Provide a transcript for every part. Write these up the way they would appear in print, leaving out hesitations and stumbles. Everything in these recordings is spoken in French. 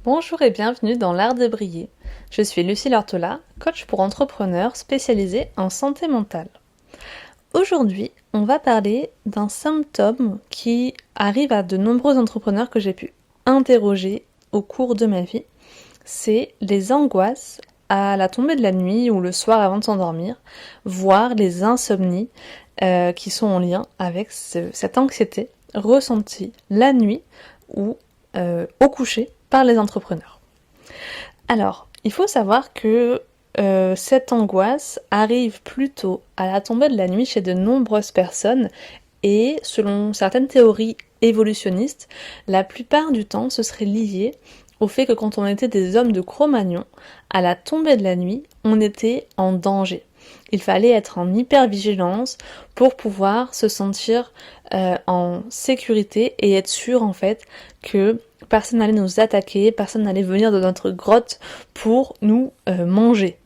Bonjour et bienvenue dans l'art de briller. Je suis Lucie Lortola, coach pour entrepreneurs spécialisée en santé mentale. Aujourd'hui, on va parler d'un symptôme qui arrive à de nombreux entrepreneurs que j'ai pu interroger au cours de ma vie. C'est les angoisses à la tombée de la nuit ou le soir avant de s'endormir, voire les insomnies qui sont en lien avec cette anxiété ressentie la nuit ou au coucher par les entrepreneurs. Alors, il faut savoir que cette angoisse arrive plutôt à la tombée de la nuit chez de nombreuses personnes et selon certaines théories évolutionnistes, la plupart du temps ce serait lié au fait que quand on était des hommes de Cro-Magnon, à la tombée de la nuit, on était en danger. Il fallait être en hypervigilance pour pouvoir se sentir en sécurité et être sûr en fait que personne n'allait nous attaquer, personne n'allait venir de notre grotte pour nous manger.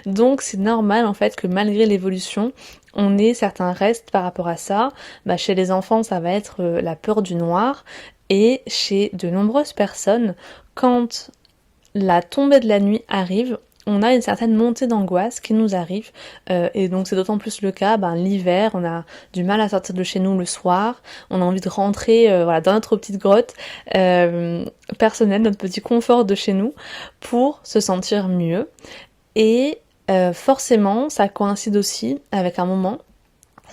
Donc c'est normal en fait que malgré l'évolution, on ait certains restes par rapport à ça. Chez les enfants, ça va être la peur du noir. Et chez de nombreuses personnes, quand la tombée de la nuit arrive, on a une certaine montée d'angoisse qui nous arrive, et donc c'est d'autant plus le cas l'hiver, on a du mal à sortir de chez nous le soir, on a envie de rentrer dans notre petite grotte personnelle, notre petit confort de chez nous, pour se sentir mieux. Et forcément, ça coïncide aussi avec un moment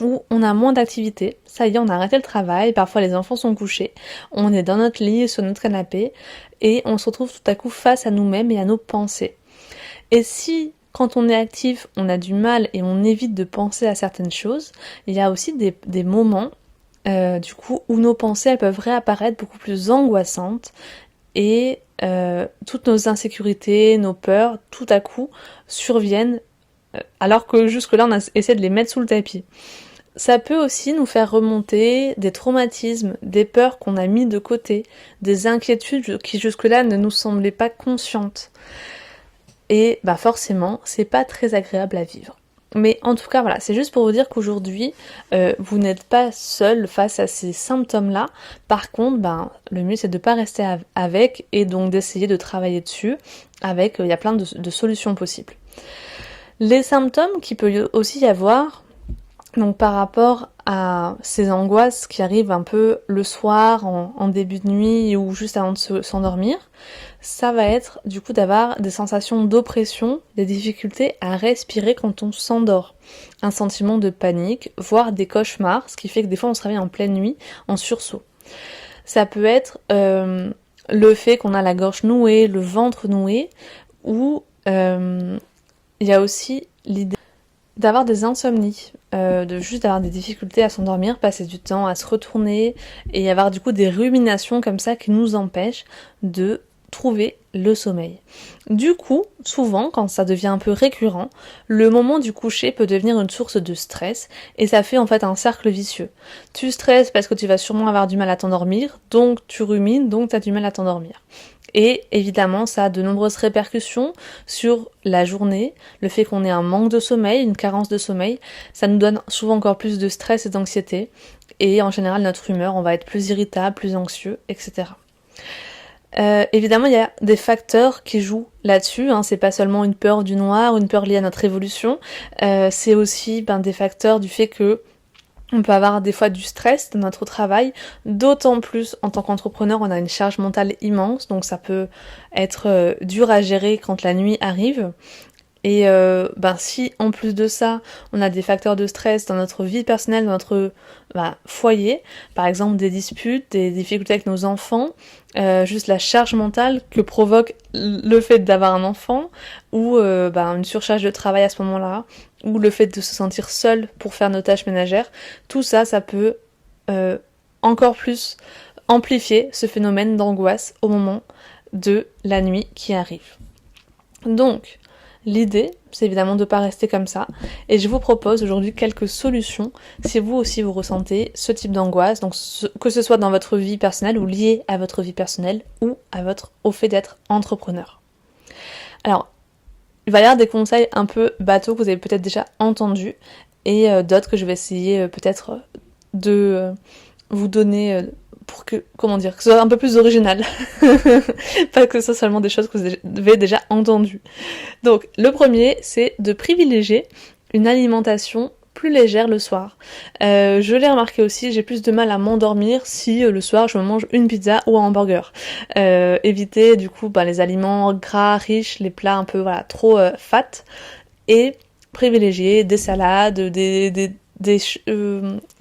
où on a moins d'activité, ça y est, on a arrêté le travail, parfois les enfants sont couchés, on est dans notre lit, sur notre canapé, et on se retrouve tout à coup face à nous-mêmes et à nos pensées. Et si, quand on est actif, on a du mal et on évite de penser à certaines choses, il y a aussi des moments, du coup, où nos pensées, elles peuvent réapparaître beaucoup plus angoissantes, et toutes nos insécurités, nos peurs, tout à coup, surviennent, alors que jusque-là, on a essayé de les mettre sous le tapis. Ça peut aussi nous faire remonter des traumatismes, des peurs qu'on a mis de côté, des inquiétudes qui jusque-là ne nous semblaient pas conscientes. Et forcément, c'est pas très agréable à vivre. Mais en tout cas, voilà, c'est juste pour vous dire qu'aujourd'hui, vous n'êtes pas seul face à ces symptômes-là. Par contre, le mieux c'est de ne pas rester avec et donc d'essayer de travailler dessus avec, il y a plein de solutions possibles. Les symptômes qu'il peut aussi y avoir, donc par rapport à ces angoisses qui arrivent un peu le soir, en début de nuit ou juste avant de s'endormir, ça va être du coup d'avoir des sensations d'oppression, des difficultés à respirer quand on s'endort, un sentiment de panique, voire des cauchemars, ce qui fait que des fois on se réveille en pleine nuit en sursaut. Ça peut être le fait qu'on a la gorge nouée, le ventre noué, ou il y a aussi l'idée d'avoir des insomnies, de juste avoir des difficultés à s'endormir, passer du temps à se retourner et avoir du coup des ruminations comme ça qui nous empêchent de trouver le sommeil. Du coup, souvent, quand ça devient un peu récurrent, le moment du coucher peut devenir une source de stress et ça fait en fait un cercle vicieux. Tu stresses parce que tu vas sûrement avoir du mal à t'endormir, donc tu rumines, donc tu as du mal à t'endormir. Et évidemment, ça a de nombreuses répercussions sur la journée, le fait qu'on ait un manque de sommeil, une carence de sommeil, ça nous donne souvent encore plus de stress et d'anxiété, et en général notre humeur, on va être plus irritable, plus anxieux, etc. Évidemment, il y a des facteurs qui jouent là-dessus, c'est pas seulement une peur du noir, une peur liée à notre évolution, c'est aussi des facteurs du fait que on peut avoir des fois du stress dans notre travail, d'autant plus en tant qu'entrepreneur, on a une charge mentale immense, donc ça peut être dur à gérer quand la nuit arrive. Et si en plus de ça, on a des facteurs de stress dans notre vie personnelle, dans notre foyer, par exemple des disputes, des difficultés avec nos enfants, juste la charge mentale que provoque le fait d'avoir un enfant, ou une surcharge de travail à ce moment-là, ou le fait de se sentir seul pour faire nos tâches ménagères, tout ça, ça peut encore plus amplifier ce phénomène d'angoisse au moment de la nuit qui arrive. Donc, l'idée, c'est évidemment de ne pas rester comme ça, et je vous propose aujourd'hui quelques solutions si vous aussi vous ressentez ce type d'angoisse, donc que ce soit dans votre vie personnelle ou lié à votre vie personnelle ou au fait d'être entrepreneur. Alors, il va y avoir des conseils un peu bateaux que vous avez peut-être déjà entendus et d'autres que je vais essayer peut-être de vous donner pour que, comment dire, que ce soit un peu plus original. Pas que ce soit seulement des choses que vous avez déjà entendues. Donc, le premier, c'est de privilégier une alimentation plus légère le soir. Je l'ai remarqué aussi, j'ai plus de mal à m'endormir si le soir je me mange une pizza ou un hamburger. Éviter du coup les aliments gras, riches, les plats un peu trop fat, et privilégier des salades, il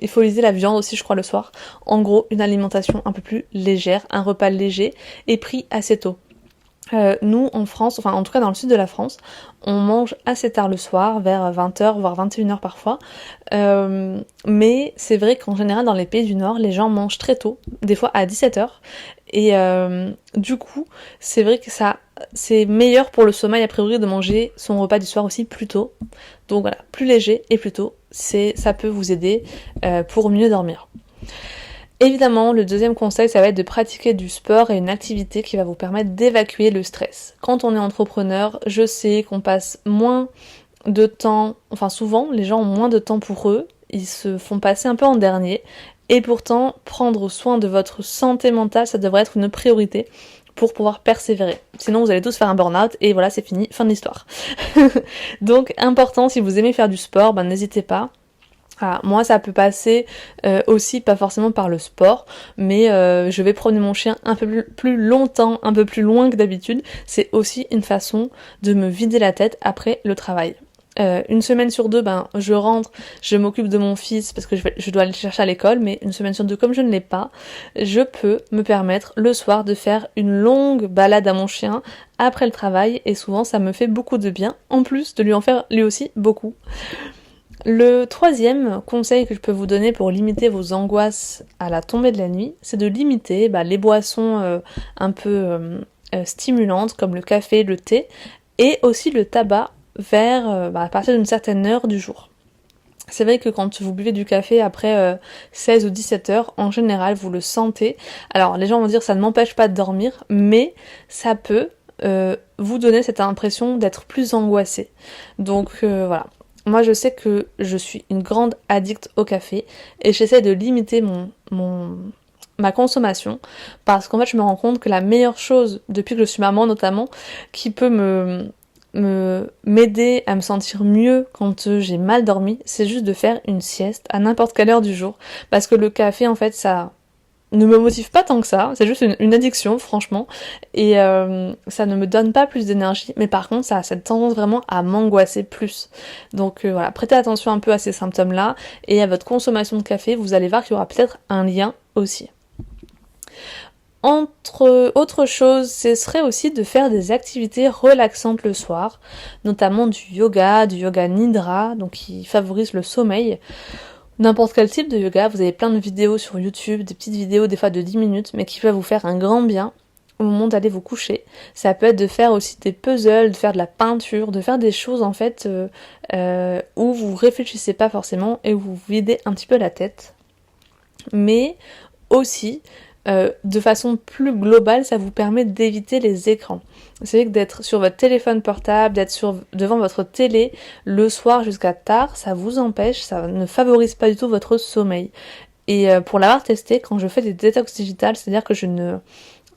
faut utiliser la viande aussi je crois le soir. En gros, une alimentation un peu plus légère, un repas léger et pris assez tôt. Nous, en France, enfin en tout cas dans le sud de la France, on mange assez tard le soir, vers 20h, voire 21h parfois. Mais c'est vrai qu'en général, dans les pays du Nord, les gens mangent très tôt, des fois à 17h. Et du coup, c'est vrai que c'est meilleur pour le sommeil, a priori, de manger son repas du soir aussi plus tôt. Donc voilà, plus léger et plus tôt, ça peut vous aider pour mieux dormir. Évidemment, le deuxième conseil, ça va être de pratiquer du sport et une activité qui va vous permettre d'évacuer le stress. Quand on est entrepreneur, je sais qu'on passe moins de temps, enfin souvent, les gens ont moins de temps pour eux, ils se font passer un peu en dernier, et pourtant, prendre soin de votre santé mentale, ça devrait être une priorité pour pouvoir persévérer. Sinon, vous allez tous faire un burn-out, et voilà, c'est fini, fin de l'histoire. Donc, important, si vous aimez faire du sport, n'hésitez pas. Voilà, moi ça peut passer aussi pas forcément par le sport, mais je vais promener mon chien un peu plus longtemps, un peu plus loin que d'habitude. C'est aussi une façon de me vider la tête après le travail. Une semaine sur deux, je rentre, je m'occupe de mon fils parce que je dois aller le chercher à l'école, mais une semaine sur deux, comme je ne l'ai pas, je peux me permettre le soir de faire une longue balade à mon chien après le travail, et souvent ça me fait beaucoup de bien, en plus de lui en faire lui aussi beaucoup. Le troisième conseil que je peux vous donner pour limiter vos angoisses à la tombée de la nuit, c'est de limiter les boissons un peu stimulantes comme le café, le thé, et aussi le tabac vers à partir d'une certaine heure du jour. C'est vrai que quand vous buvez du café après 16 ou 17 heures, en général vous le sentez. Alors les gens vont dire ça ne m'empêche pas de dormir, mais ça peut vous donner cette impression d'être plus angoissé. Donc voilà. Moi, je sais que je suis une grande addict au café et j'essaie de limiter ma consommation, parce qu'en fait, je me rends compte que la meilleure chose, depuis que je suis maman notamment, qui peut m'aider à me sentir mieux quand j'ai mal dormi, c'est juste de faire une sieste à n'importe quelle heure du jour. Parce que le café, en fait, ça ne me motive pas tant que ça, c'est juste une addiction franchement, et ça ne me donne pas plus d'énergie, mais par contre ça a cette tendance vraiment à m'angoisser plus. Donc voilà, prêtez attention un peu à ces symptômes-là, et à votre consommation de café, vous allez voir qu'il y aura peut-être un lien aussi. Autre chose, ce serait aussi de faire des activités relaxantes le soir, notamment du yoga nidra, donc qui favorise le sommeil. N'importe quel type de yoga, vous avez plein de vidéos sur YouTube, des petites vidéos des fois de 10 minutes, mais qui peuvent vous faire un grand bien au moment d'aller vous coucher. Ça peut être de faire aussi des puzzles, de faire de la peinture, de faire des choses en fait où vous réfléchissez pas forcément et où vous videz un petit peu la tête. Mais aussi, de façon plus globale, ça vous permet d'éviter les écrans. C'est vrai que d'être sur votre téléphone portable, d'être devant votre télé le soir jusqu'à tard, ça vous empêche, ça ne favorise pas du tout votre sommeil. Et pour l'avoir testé, quand je fais des détox digitales, c'est-à-dire que je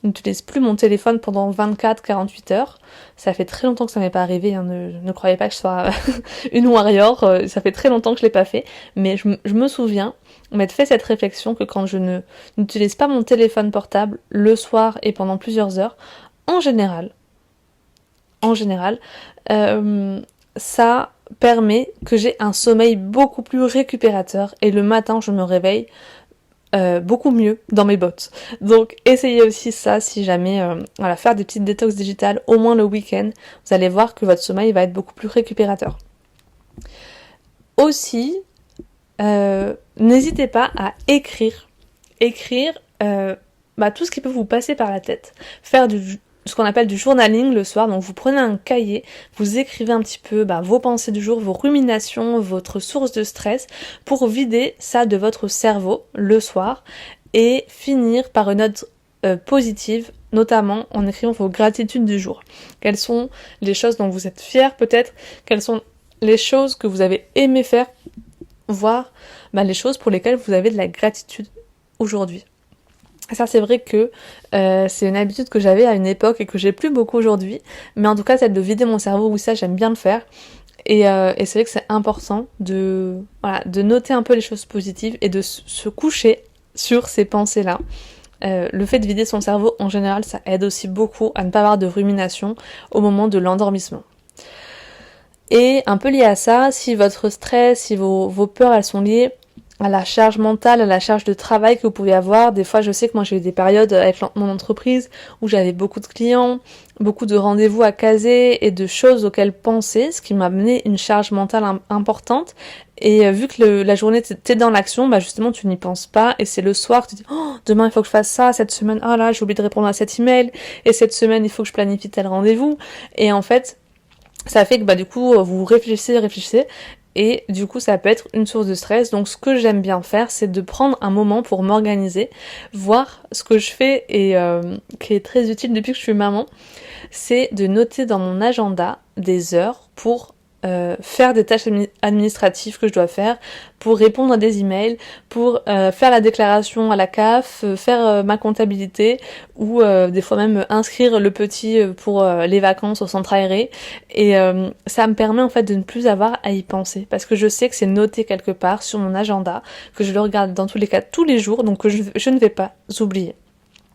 n'utilise plus mon téléphone pendant 24-48 heures. Ça fait très longtemps que ça m'est pas arrivé, hein, ne croyez pas que je sois une warrior, ça fait très longtemps que je l'ai pas fait, mais je me souviens m'être fait cette réflexion que quand je n'utilise pas mon téléphone portable le soir et pendant plusieurs heures, en général, ça permet que j'ai un sommeil beaucoup plus récupérateur, et le matin je me réveille beaucoup mieux dans mes bottes. Donc essayez aussi ça si jamais, faire des petites détox digitales au moins le week-end, vous allez voir que votre sommeil va être beaucoup plus récupérateur. Aussi, n'hésitez pas à écrire tout ce qui peut vous passer par la tête. Faire ce qu'on appelle du journaling le soir, donc vous prenez un cahier, vous écrivez un petit peu vos pensées du jour, vos ruminations, votre source de stress, pour vider ça de votre cerveau le soir, et finir par une note positive, notamment en écrivant vos gratitudes du jour. Quelles sont les choses dont vous êtes fiers peut-être, quelles sont les choses que vous avez aimé faire, voire les choses pour lesquelles vous avez de la gratitude aujourd'hui. Ça, c'est vrai que c'est une habitude que j'avais à une époque et que j'ai plus beaucoup aujourd'hui. Mais en tout cas, celle de vider mon cerveau, oui, ça, j'aime bien le faire. Et c'est vrai que c'est important de noter un peu les choses positives et de se coucher sur ces pensées-là. Le fait de vider son cerveau, en général, ça aide aussi beaucoup à ne pas avoir de rumination au moment de l'endormissement. Et un peu lié à ça, si votre stress, si vos peurs, elles sont liées à la charge mentale, à la charge de travail que vous pouvez avoir. Des fois, je sais que moi, j'ai eu des périodes avec mon entreprise où j'avais beaucoup de clients, beaucoup de rendez-vous à caser et de choses auxquelles penser, ce qui m'a amené une charge mentale importante. Et vu que la journée, t'es dans l'action, bah justement, tu n'y penses pas. Et c'est le soir que tu dis, oh, demain, il faut que je fasse ça. Cette semaine, ah là, j'ai oublié de répondre à cet email. Et cette semaine, il faut que je planifie tel rendez-vous. Et en fait, ça fait que bah du coup vous réfléchissez et du coup ça peut être une source de stress. Donc ce que j'aime bien faire, c'est de prendre un moment pour m'organiser, voir ce que je fais et qui est très utile depuis que je suis maman, c'est de noter dans mon agenda des heures pour faire des tâches administratives que je dois faire, pour répondre à des emails, pour faire la déclaration à la CAF, faire ma comptabilité ou des fois même inscrire le petit pour les vacances au centre aéré. Et ça me permet en fait de ne plus avoir à y penser parce que je sais que c'est noté quelque part sur mon agenda, que je le regarde dans tous les cas tous les jours, donc que je ne vais pas oublier.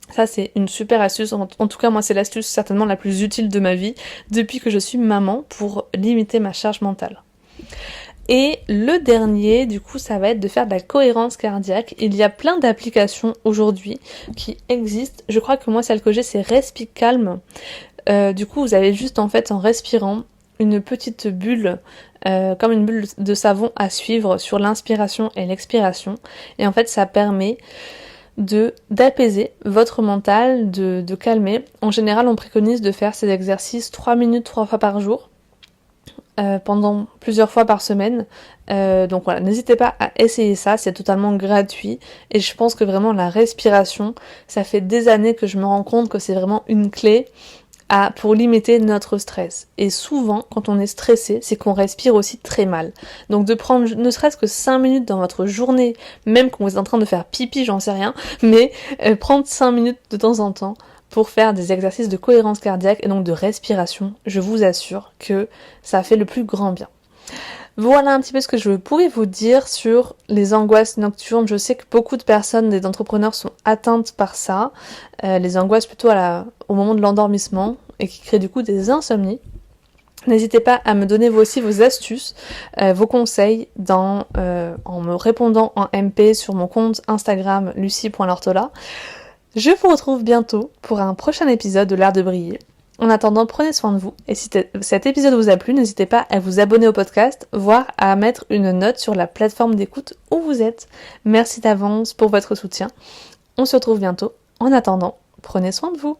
Ça, c'est une super astuce. En tout cas, moi, c'est l'astuce certainement la plus utile de ma vie depuis que je suis maman pour limiter ma charge mentale. Et le dernier, du coup, ça va être de faire de la cohérence cardiaque. Il y a plein d'applications aujourd'hui qui existent. Je crois que moi, celle que j'ai, c'est RespiCalm. Du coup, vous avez juste, en fait, en respirant, une petite bulle, comme une bulle de savon à suivre sur l'inspiration et l'expiration. Et en fait, ça permet d'apaiser votre mental, de calmer. En général, on préconise de faire ces exercices 3 minutes 3 fois par jour, pendant plusieurs fois par semaine. Donc voilà, n'hésitez pas à essayer ça, c'est totalement gratuit. Et je pense que vraiment la respiration, ça fait des années que je me rends compte que c'est vraiment une clé pour limiter notre stress. Et souvent, quand on est stressé, c'est qu'on respire aussi très mal. Donc de prendre ne serait-ce que 5 minutes dans votre journée, même quand vous êtes en train de faire pipi, j'en sais rien, mais prendre 5 minutes de temps en temps pour faire des exercices de cohérence cardiaque et donc de respiration, je vous assure que ça fait le plus grand bien. Voilà un petit peu ce que je pouvais vous dire sur les angoisses nocturnes. Je sais que beaucoup de personnes, des entrepreneurs, sont atteintes par ça. Les angoisses plutôt au moment de l'endormissement et qui créent du coup des insomnies. N'hésitez pas à me donner vous aussi vos astuces, vos conseils en me répondant en MP sur mon compte Instagram lucie.lortola. Je vous retrouve bientôt pour un prochain épisode de l'Art de briller. En attendant, prenez soin de vous. Et si cet épisode vous a plu, n'hésitez pas à vous abonner au podcast, voire à mettre une note sur la plateforme d'écoute où vous êtes. Merci d'avance pour votre soutien. On se retrouve bientôt. En attendant, prenez soin de vous.